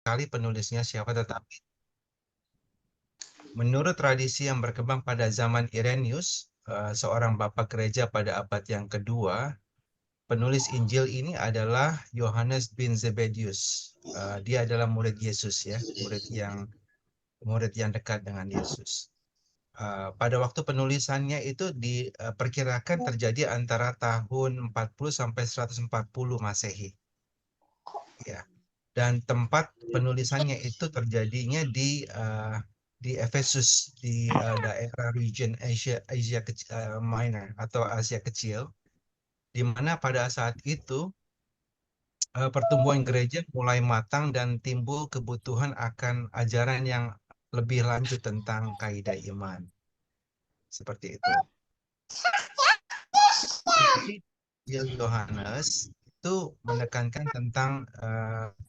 sekali penulisnya siapa, tetapi menurut tradisi yang berkembang pada zaman Irenaeus, seorang bapak gereja pada abad yang kedua, penulis Injil ini adalah Yohanes bin Zebedius. Dia adalah murid Yesus ya, murid yang dekat dengan Yesus. Pada waktu penulisannya itu diperkirakan terjadi antara tahun 40 sampai 140 Masehi. Ya. Dan tempat penulisannya itu terjadinya di Efesus, di daerah region Asia Minor atau Asia Kecil, di mana pada saat itu pertumbuhan gereja mulai matang dan timbul kebutuhan akan ajaran yang lebih lanjut tentang kaidah iman. Seperti itu. Jadi Yohanes itu menekankan tentang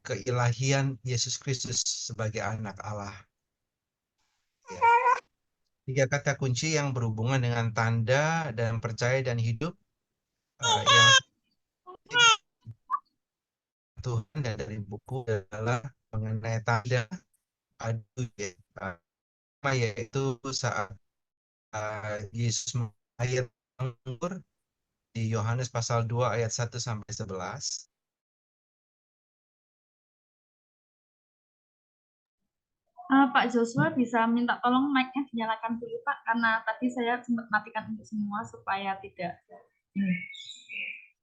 keilahian Yesus Kristus sebagai anak Allah. Ya. 3 kata kunci yang berhubungan dengan tanda dan percaya dan hidup yang Tuhan dan dari buku adalah mengenai tanda adu yaitu saat Yesus mengakhir anggur di Yohanes pasal 2 ayat 1 sampai 11. Pak Joshua bisa minta tolong mic-nya dinyalakan dulu Pak, karena tadi saya sempat matikan untuk semua supaya tidak.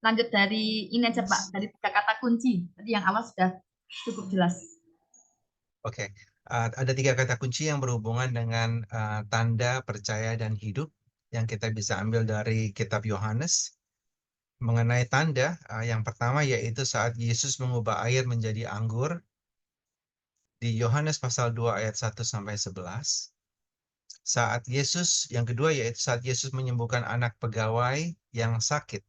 Lanjut dari ini aja Pak, dari 3 kata kunci. Tadi yang awal sudah cukup jelas. Oke, ada 3 kata kunci yang berhubungan dengan tanda, percaya, dan hidup yang kita bisa ambil dari kitab Yohanes. Mengenai tanda, yang pertama yaitu saat Yesus mengubah air menjadi anggur di Yohanes pasal 2 ayat 1 sampai 11. Yang kedua yaitu saat Yesus menyembuhkan anak pegawai yang sakit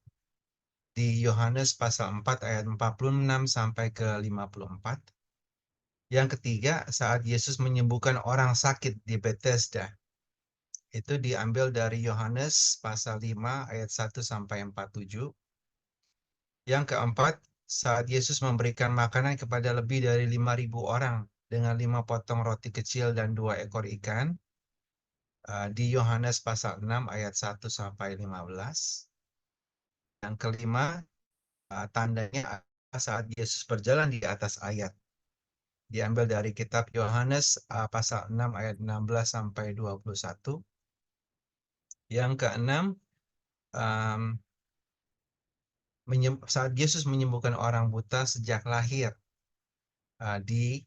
di Yohanes pasal 4 ayat 46 sampai ke 54. Yang ketiga, saat Yesus menyembuhkan orang sakit di Bethesda. Itu diambil dari Yohanes pasal 5 ayat 1 sampai 47. Yang keempat, saat Yesus memberikan makanan kepada lebih dari 5.000 orang dengan 5 potong roti kecil dan 2 ekor ikan di Yohanes pasal 6 ayat 1 sampai 15. Yang kelima, tandanya saat Yesus berjalan di atas ayat. Diambil dari kitab Yohanes pasal 6 ayat 16 sampai 21. Yang keenam, saat Yesus menyembuhkan orang buta sejak lahir di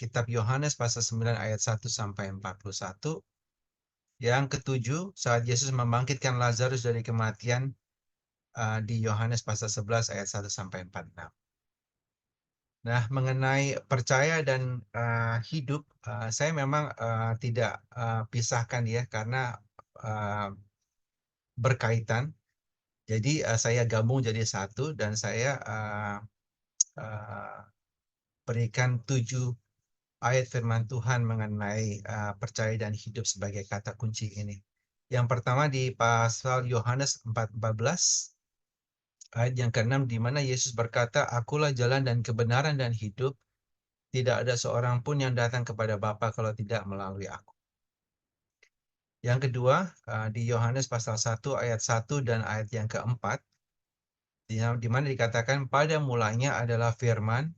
kitab Yohanes pasal 9 ayat 1 sampai 41. Yang ketujuh, saat Yesus membangkitkan Lazarus dari kematian di Yohanes pasal 11 ayat 1 sampai 46. Nah, mengenai percaya dan hidup, saya memang tidak pisahkan ya, karena berkaitan. Jadi saya gabung jadi satu dan saya berikan 7 ayat firman Tuhan mengenai percaya dan hidup sebagai kata kunci ini. Yang pertama di pasal Yohanes 4:14, ayat yang ke-6, di mana Yesus berkata, "Akulah jalan dan kebenaran dan hidup. Tidak ada seorang pun yang datang kepada Bapa kalau tidak melalui aku." Yang kedua, di Yohanes pasal 1 ayat 1 dan ayat yang keempat, di mana dikatakan, "Pada mulanya adalah firman.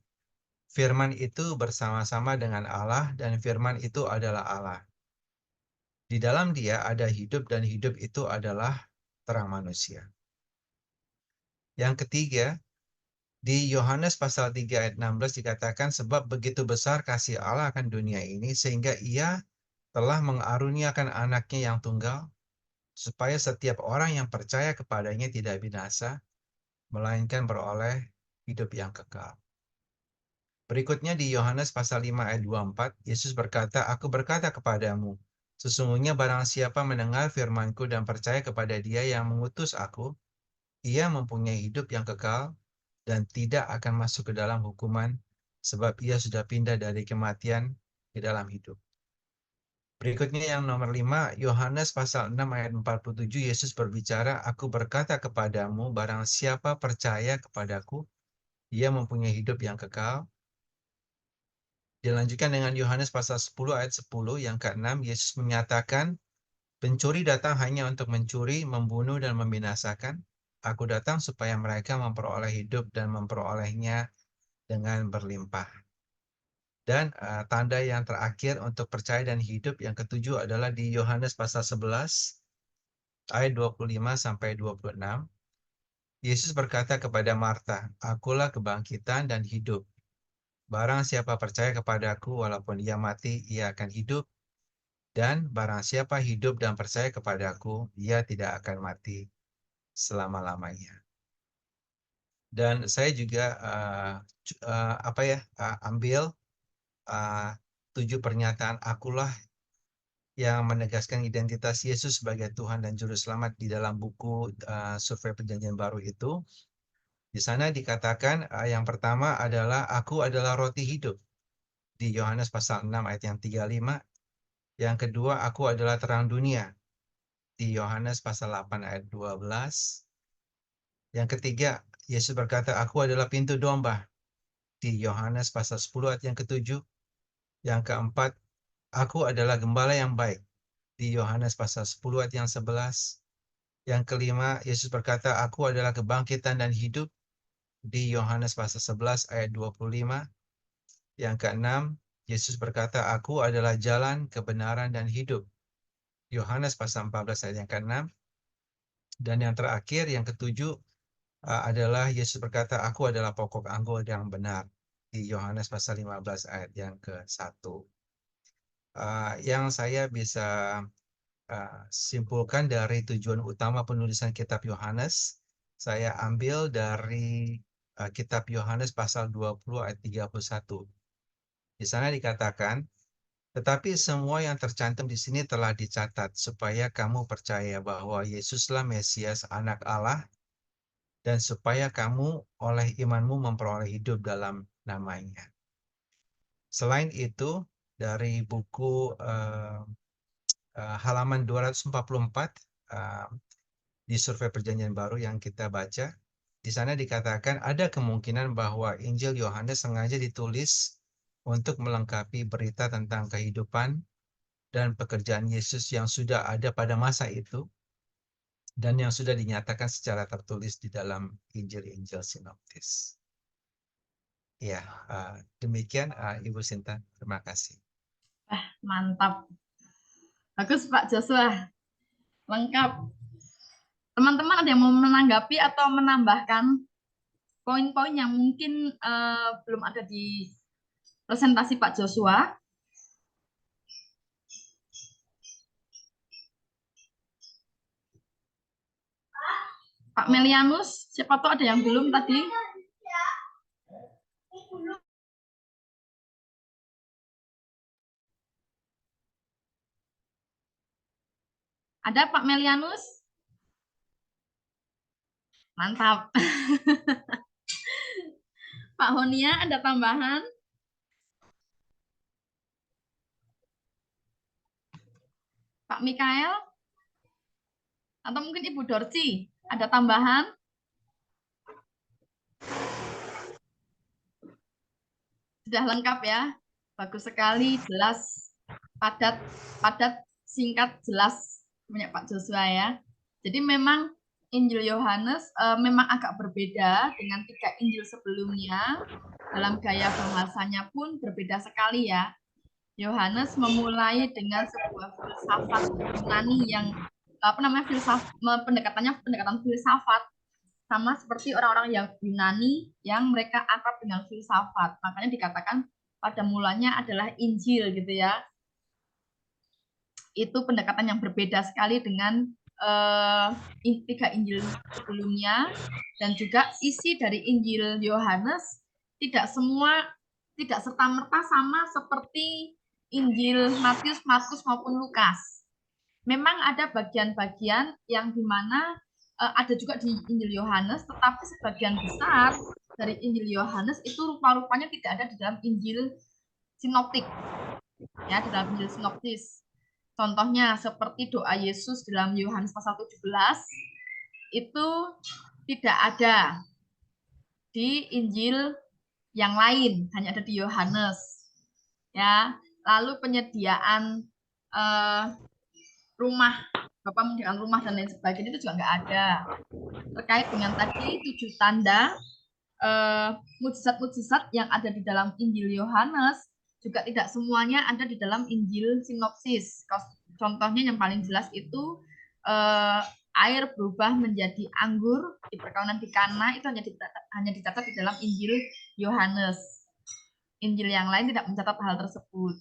Firman itu bersama-sama dengan Allah dan firman itu adalah Allah. Di dalam dia ada hidup dan hidup itu adalah terang manusia." Yang ketiga, di Yohanes pasal 3 ayat 16 dikatakan, "Sebab begitu besar kasih Allah akan dunia ini, sehingga ia telah mengaruniakan anaknya yang tunggal, supaya setiap orang yang percaya kepadanya tidak binasa, melainkan beroleh hidup yang kekal." Berikutnya di Yohanes pasal 5 ayat 24, Yesus berkata, "Aku berkata kepadamu, sesungguhnya barang siapa mendengar firman-Ku dan percaya kepada Dia yang mengutus aku, ia mempunyai hidup yang kekal dan tidak akan masuk ke dalam hukuman, sebab ia sudah pindah dari kematian ke dalam hidup." Berikutnya yang nomor 5, Yohanes pasal 6 ayat 47, Yesus berbicara, "Aku berkata kepadamu, barang siapa percaya kepadaku, ia mempunyai hidup yang kekal Dilanjutkan dengan Yohanes pasal 10 ayat 10 yang ke-6, Yesus menyatakan, pencuri datang hanya untuk mencuri, membunuh, dan membinasakan. Aku datang supaya mereka memperoleh hidup dan memperolehnya dengan berlimpah. Dan tanda yang terakhir untuk percaya dan hidup yang ketujuh adalah di Yohanes pasal 11 ayat 25 sampai 26. Yesus berkata kepada Marta, "Akulah kebangkitan dan hidup. Barang siapa percaya kepadaku, walaupun ia mati, ia akan hidup. Dan barang siapa hidup dan percaya kepadaku, ia tidak akan mati selama-lamanya." Dan saya juga ambil 7 pernyataan akulah yang menegaskan identitas Yesus sebagai Tuhan dan Juru Selamat di dalam buku Survei Perjanjian Baru itu. Di sana dikatakan yang pertama adalah aku adalah roti hidup di Yohanes pasal 6 ayat yang 35. Yang kedua, aku adalah terang dunia di Yohanes pasal 8 ayat 12. Yang ketiga, Yesus berkata, aku adalah pintu domba di Yohanes pasal 10 ayat yang ke-7. Yang keempat, aku adalah gembala yang baik di Yohanes pasal 10 ayat yang 11. Yang kelima, Yesus berkata, aku adalah kebangkitan dan hidup di Yohanes pasal 11 ayat 25. Yang keenam, Yesus berkata, aku adalah jalan, kebenaran, dan hidup. Yohanes pasal 14 ayat yang ke-6. Dan yang terakhir, yang ketujuh, adalah Yesus berkata, aku adalah pokok anggur yang benar. Di Yohanes pasal 15 ayat yang ke-1. Yang saya bisa simpulkan dari tujuan utama penulisan kitab Yohanes, saya ambil dari kitab Yohanes pasal 20 ayat 31. Di sana dikatakan, tetapi semua yang tercantum di sini telah dicatat supaya kamu percaya bahwa Yesuslah Mesias, Anak Allah, dan supaya kamu oleh imanmu memperoleh hidup dalam namanya. Selain itu, dari buku halaman 244 di Survei Perjanjian Baru yang kita baca, di sana dikatakan ada kemungkinan bahwa Injil Yohanes sengaja ditulis untuk melengkapi berita tentang kehidupan dan pekerjaan Yesus yang sudah ada pada masa itu dan yang sudah dinyatakan secara tertulis di dalam Injil-Injil sinoptis. Ya, demikian Ibu Sinta. Terima kasih. Mantap. Bagus Pak Joshua. Lengkap. Teman-teman ada yang mau menanggapi atau menambahkan poin-poin yang mungkin belum ada di presentasi Pak Joshua? Pak Melianus, siapa tahu ada yang belum tadi? Ada Pak Melianus? Mantap. Pak Honia, ada tambahan? Pak Mikael? Atau mungkin Ibu Dorci, ada tambahan? Sudah lengkap ya? Bagus sekali, jelas, padat, singkat, jelas punya Pak Joshua ya. Jadi memang Injil Yohanes memang agak berbeda dengan 3 Injil sebelumnya. Dalam gaya bahasanya pun berbeda sekali ya. Yohanes memulai dengan sebuah filsafat Yunani yang pendekatan filsafat, sama seperti orang-orang yang Yunani yang mereka akrab dengan filsafat. Makanya dikatakan pada mulanya adalah Injil gitu ya. Itu pendekatan yang berbeda sekali dengan 3 Injil sebelumnya, dan juga isi dari Injil Yohanes tidak serta-merta sama seperti Injil Matius, Markus maupun Lukas. Memang ada bagian-bagian yang dimana ada juga di Injil Yohanes, tetapi sebagian besar dari Injil Yohanes itu rupa-rupanya tidak ada di dalam Injil sinoptik, ya, di dalam Injil sinoptis. Contohnya seperti doa Yesus dalam Yohanes pasal 17 itu tidak ada di Injil yang lain, hanya ada di Yohanes. ya. Lalu penyediaan rumah, Bapak menyediakan rumah dan lain sebagainya itu juga nggak ada. Terkait dengan tadi 7 tanda mujizat-mujizat yang ada di dalam Injil Yohanes juga tidak semuanya ada di dalam Injil sinopsis. Contohnya yang paling jelas itu air berubah menjadi anggur di perkawinan di Kana itu hanya dicatat di dalam Injil Yohanes. Injil yang lain tidak mencatat hal tersebut.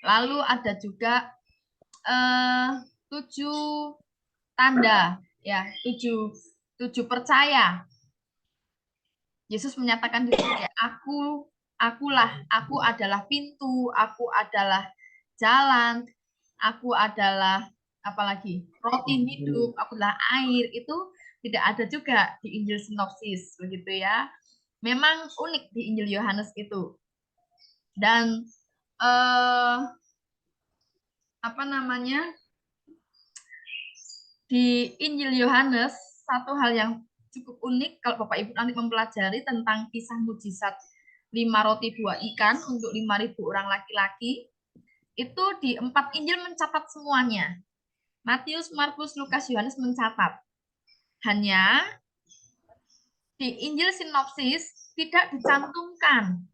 Lalu ada juga 7 tanda, ya, 7 percaya. Yesus menyatakan di sini kayak aku adalah pintu, aku adalah jalan, aku adalah apalagi roti hidup, aku adalah air. Itu tidak ada juga di Injil sinopsis, begitu ya. Memang unik di Injil Yohanes itu. Dan apa namanya? Di Injil Yohanes, satu hal yang cukup unik kalau Bapak Ibu nanti mempelajari tentang kisah mujizat 5 roti 2 ikan untuk 5.000 orang laki-laki, itu di 4 Injil mencatat semuanya. Matius, Markus, Lukas, Yohanes mencatat. Hanya di Injil sinopsis tidak dicantumkan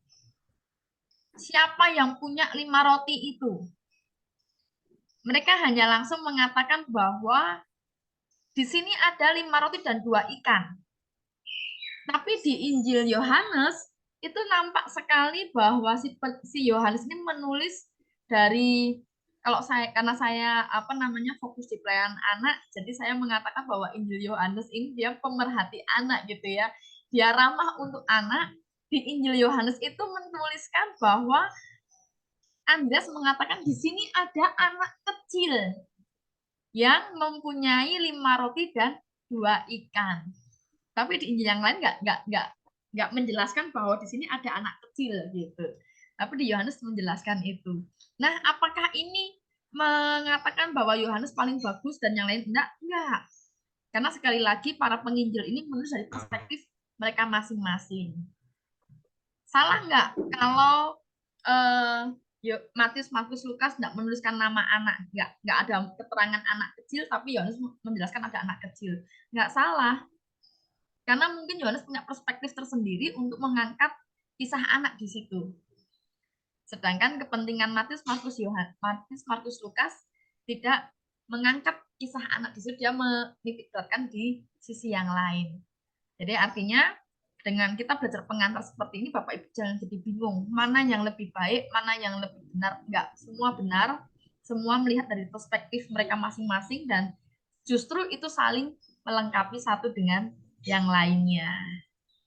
siapa yang punya 5 roti itu. Mereka hanya langsung mengatakan bahwa di sini ada 5 roti dan 2 ikan. Tapi di Injil Yohanes itu nampak sekali bahwa si Yohanes ini menulis dari karena saya fokus di pelayanan anak, jadi saya mengatakan bahwa Injil Yohanes ini dia pemerhati anak gitu ya. Dia ramah untuk anak. Di Injil Yohanes itu menuliskan bahwa Andreas mengatakan di sini ada anak kecil yang mempunyai 5 roti dan 2 ikan. Tapi di Injil yang lain nggak menjelaskan bahwa di sini ada anak kecil gitu. Tapi di Yohanes menjelaskan itu. Nah, apakah ini mengatakan bahwa Yohanes paling bagus dan yang lain enggak? Enggak. Karena sekali lagi para penginjil ini menulis dari perspektif mereka masing-masing. Salah nggak kalau Matius, Markus, Lukas nggak menuliskan nama anak, nggak ada keterangan anak kecil, tapi Yohanes menjelaskan ada anak kecil. Nggak salah. Karena mungkin Yohanes punya perspektif tersendiri untuk mengangkat kisah anak di situ. Sedangkan kepentingan Matius, Markus, Lukas tidak mengangkat kisah anak di situ, dia menitikberatkan di sisi yang lain. Jadi artinya dengan kita belajar pengantar seperti ini, Bapak Ibu jangan jadi bingung mana yang lebih baik, mana yang lebih benar. Enggak, semua benar, semua melihat dari perspektif mereka masing-masing dan justru itu saling melengkapi satu dengan yang lainnya.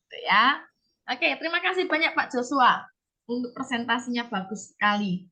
Gitu ya. Oke, terima kasih banyak Pak Joshua untuk presentasinya bagus sekali.